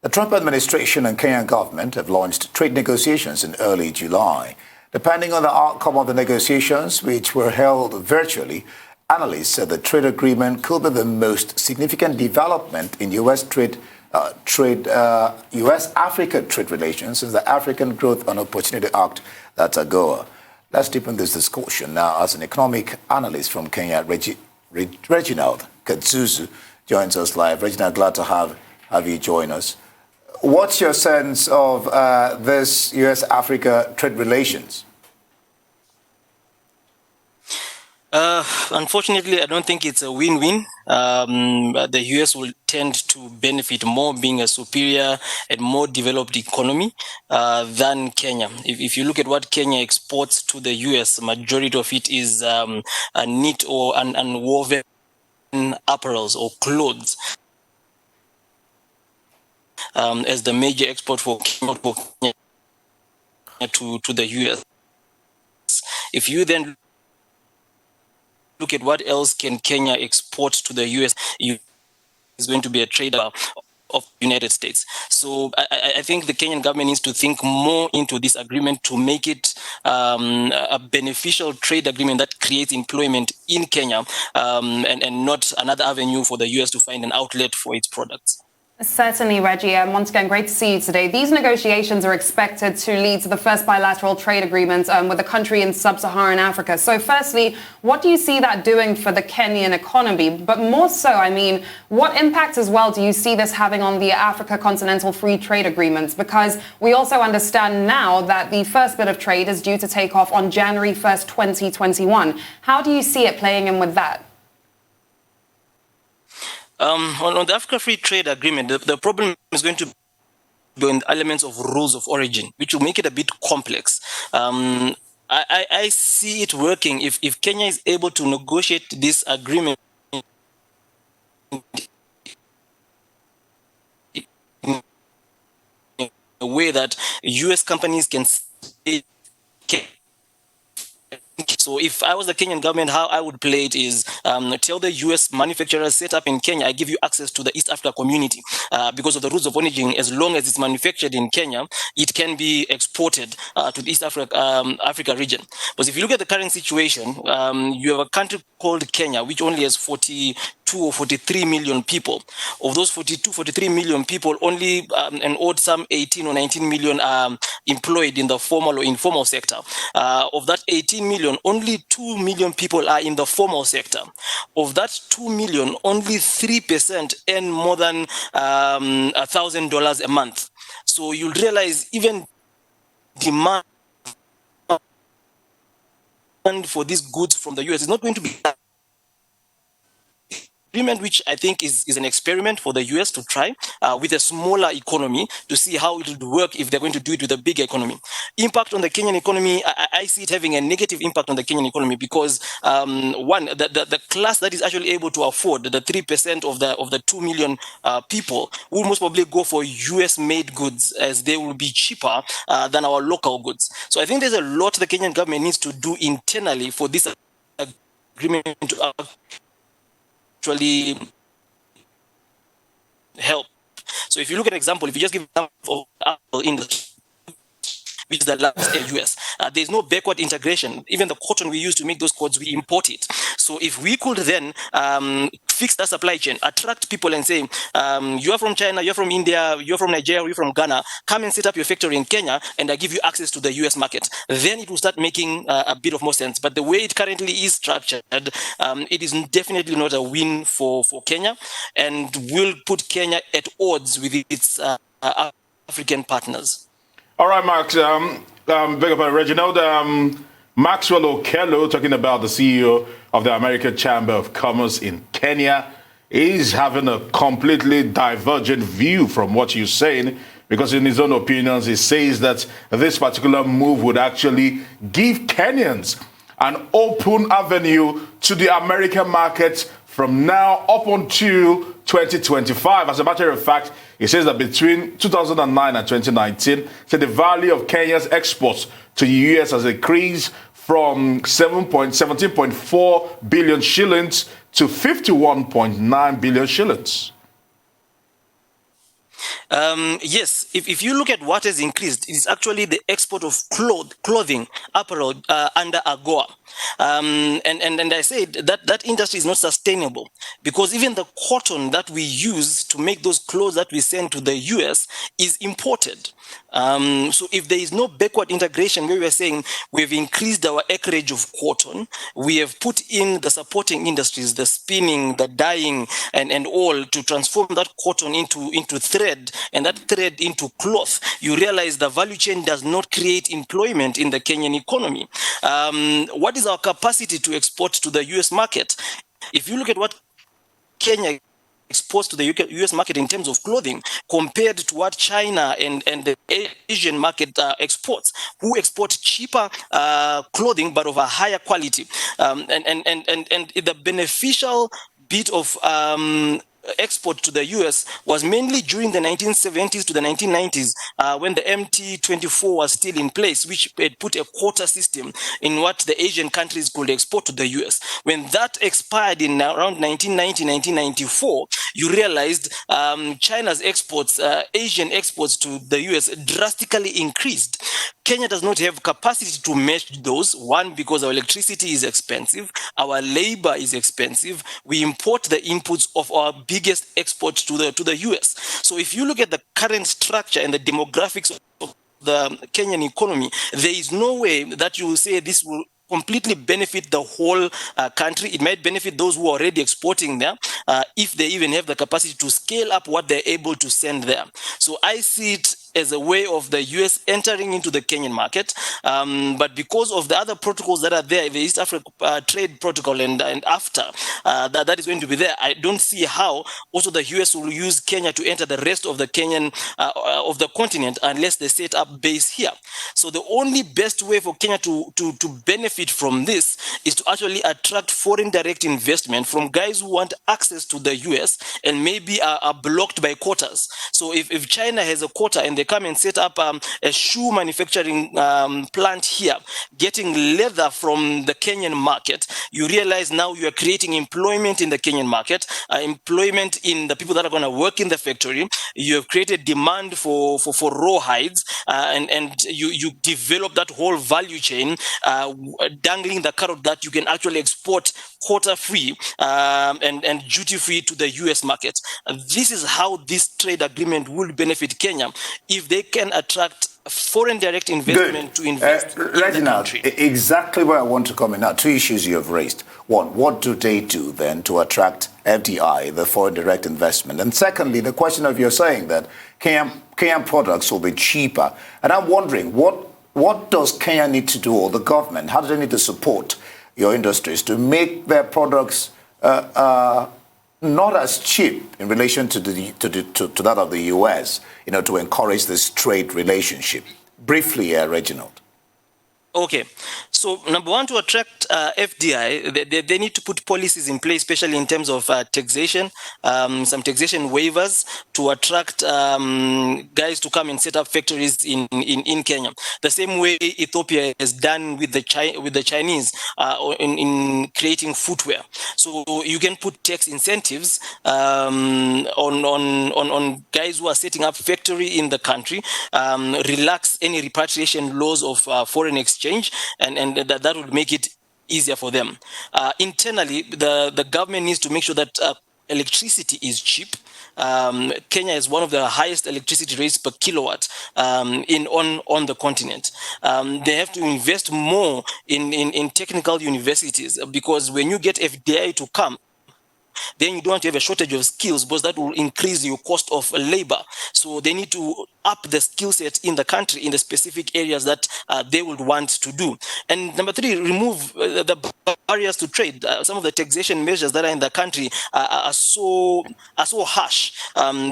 The Trump administration and Kenyan government have launched trade negotiations in early July. Depending on the outcome of the negotiations, which were held virtually, analysts said the trade agreement could be the most significant development in U.S.-Africa trade relations since the African Growth and Opportunity Act, that's AGOA. Let's deepen this discussion now as an economic analyst from Kenya, Reginald Katzutu, joins us live. Reginald, glad to have you join us. What's your sense of this U.S.-Africa trade relations? Unfortunately, I don't think it's a win-win. The U.S. will tend to benefit more being a superior and more developed economy than Kenya. If you look at what Kenya exports to the U.S., majority of it is knit or unwoven apparels or clothes. As the major export for Kenya to the U.S. If you then look at what else can Kenya export to the U.S., is going to be a trader of the United States. So I think the Kenyan government needs to think more into this agreement to make it a beneficial trade agreement that creates employment in Kenya and not another avenue for the U.S. to find an outlet for its products. Certainly, Reggie. Once again, great to see you today. These negotiations are expected to lead to the first bilateral trade agreement with a country in sub-Saharan Africa. So firstly, what do you see that doing for the Kenyan economy? But more so, I mean, what impact as well do you see this having on the Africa Continental Free Trade Agreements? Because we also understand now that the first bit of trade is due to take off on January 1st, 2021. How do you see it playing in with that? On the Africa Free Trade Agreement, the problem is going to be in elements of rules of origin, which will make it a bit complex. I see it working if Kenya is able to negotiate this agreement in a way that U.S. companies can stay. So if I was the Kenyan government, how I would play it is tell the U.S. manufacturers set up in Kenya, I give you access to the East Africa community because of the rules of origin. As long as it's manufactured in Kenya, it can be exported to the East Africa region. But if you look at the current situation, you have a country called Kenya, which only has 42 or 43 million people. Of those 43 million people, only an odd some 18 or 19 million are employed in the formal or informal sector. Of that 18 million, only 2 million people are in the formal sector. Of that 2 million, only 3% earn more than $1,000 a month. So you'll realize even demand for these goods from the US is not going to be agreement, which I think is an experiment for the US to try with a smaller economy to see how it would work if they're going to do it with a bigger economy. Impact on the Kenyan economy, I see it having a negative impact on the Kenyan economy because one, the class that is actually able to afford the 3% of the 2 million people will most probably go for US-made goods as they will be cheaper than our local goods. So I think there's a lot the Kenyan government needs to do internally for this agreement to actually help. So if you look at an example, if you just give an example of Apple English, which is the last US, there's no backward integration. Even the cotton we use to make those coats, we import it. So if we could then fix that supply chain, attract people and say, you're from China, you're from India, you're from Nigeria, you're from Ghana, come and set up your factory in Kenya and I give you access to the US market. Then it will start making a bit of more sense. But the way it currently is structured, it is definitely not a win for Kenya and will put Kenya at odds with its African partners. All right, Max. Big up, Reginald. Maxwell Okello, talking about the CEO of the American Chamber of Commerce in Kenya, is having a completely divergent view from what you're saying, because in his own opinions, he says that this particular move would actually give Kenyans an open avenue to the American market from now up until 2025. As a matter of fact, he says that between 2009 and 2019, the value of Kenya's exports to the U.S. has increased from 17.4 billion shillings to 51.9 billion shillings. Yes, if you look at what has increased, it's actually the export of clothing, apparel under AGOA. And I said that industry is not sustainable because even the cotton that we use to make those clothes that we send to the US is imported. So if there is no backward integration where we are saying we've increased our acreage of cotton, we have put in the supporting industries, the spinning, the dyeing, and all to transform that cotton into thread, and that thread into cloth, you realize the value chain does not create employment in the Kenyan economy. What is our capacity to export to the US market? If you look at what Kenya exports to the US market in terms of clothing compared to what China and the Asian market exports, who export cheaper clothing but of a higher quality. And the beneficial bit of export to the US was mainly during the 1970s to the 1990s when the MT24 was still in place, which had put a quota system in what the Asian countries could export to the US. When that expired in around 1990, 1994, you realized China's exports, Asian exports to the US drastically increased. Kenya does not have capacity to match those. One, because our electricity is expensive, our labor is expensive. We import the inputs of our biggest exports to the US. So if you look at the current structure and the demographics of the Kenyan economy, there is no way that you will say this will completely benefit the whole country. It might benefit those who are already exporting there if they even have the capacity to scale up what they're able to send there. So I see it as a way of the US entering into the Kenyan market. But because of the other protocols that are there, the East Africa Trade Protocol and after, that is going to be there, I don't see how also the US will use Kenya to enter the rest of the Kenyan, of the continent unless they set up base here. So the only best way for Kenya to benefit from this is to actually attract foreign direct investment from guys who want access to the US and maybe are blocked by quotas. So if China has a quota and they come and set up a shoe manufacturing plant here, getting leather from the Kenyan market, you realize now you are creating employment in the Kenyan market, employment in the people that are going to work in the factory. You have created demand for raw hides, and you develop that whole value chain, dangling the carrot that you can actually export quota-free and duty-free to the US market. This is how this trade agreement will benefit Kenya if they can attract foreign direct investment to invest in Reginald, the country. Exactly where I want to come in now. Two issues you have raised. One, what do they do then to attract FDI, the foreign direct investment? And secondly, the question of you're saying that Kenyan products will be cheaper. And I'm wondering, what does Kenya need to do, or the government? How do they need to support your industries to make their products not as cheap in relation to that of the US, to encourage this trade relationship? Briefly, Reginald. Okay, so number one, to attract FDI, they need to put policies in place, especially in terms of taxation, some taxation waivers to attract guys to come and set up factories in Kenya. The same way Ethiopia has done with the Chinese in creating footwear. So you can put tax incentives on guys who are setting up factory in the country, relax any repatriation laws of foreign exchange, and that would make it easier for them. Internally, the government needs to make sure that electricity is cheap. Kenya is one of the highest electricity rates per kilowatt on the continent. They have to invest more in technical universities, because when you get FDI to come, then you don't have a shortage of skills, because that will increase your cost of labor. So they need to up the skill set in the country in the specific areas that they would want to do. And number three, remove the barriers to trade. Some of the taxation measures that are in the country are so harsh.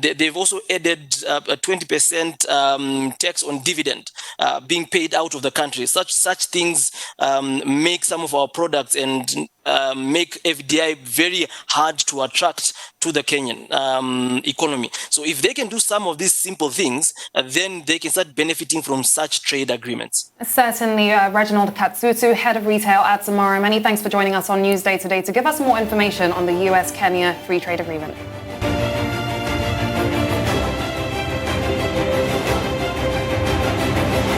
They've also added a 20% tax on dividend being paid out of the country. Such things make some of our products and make FDI very hard to attract to the Kenyan economy. So if they can do some of these simple things, then they can start benefiting from such trade agreements. Certainly, Reginald Katzutu, head of retail at Samara. Many thanks for joining us on Newsday today to give us more information on the US-Kenya free trade agreement.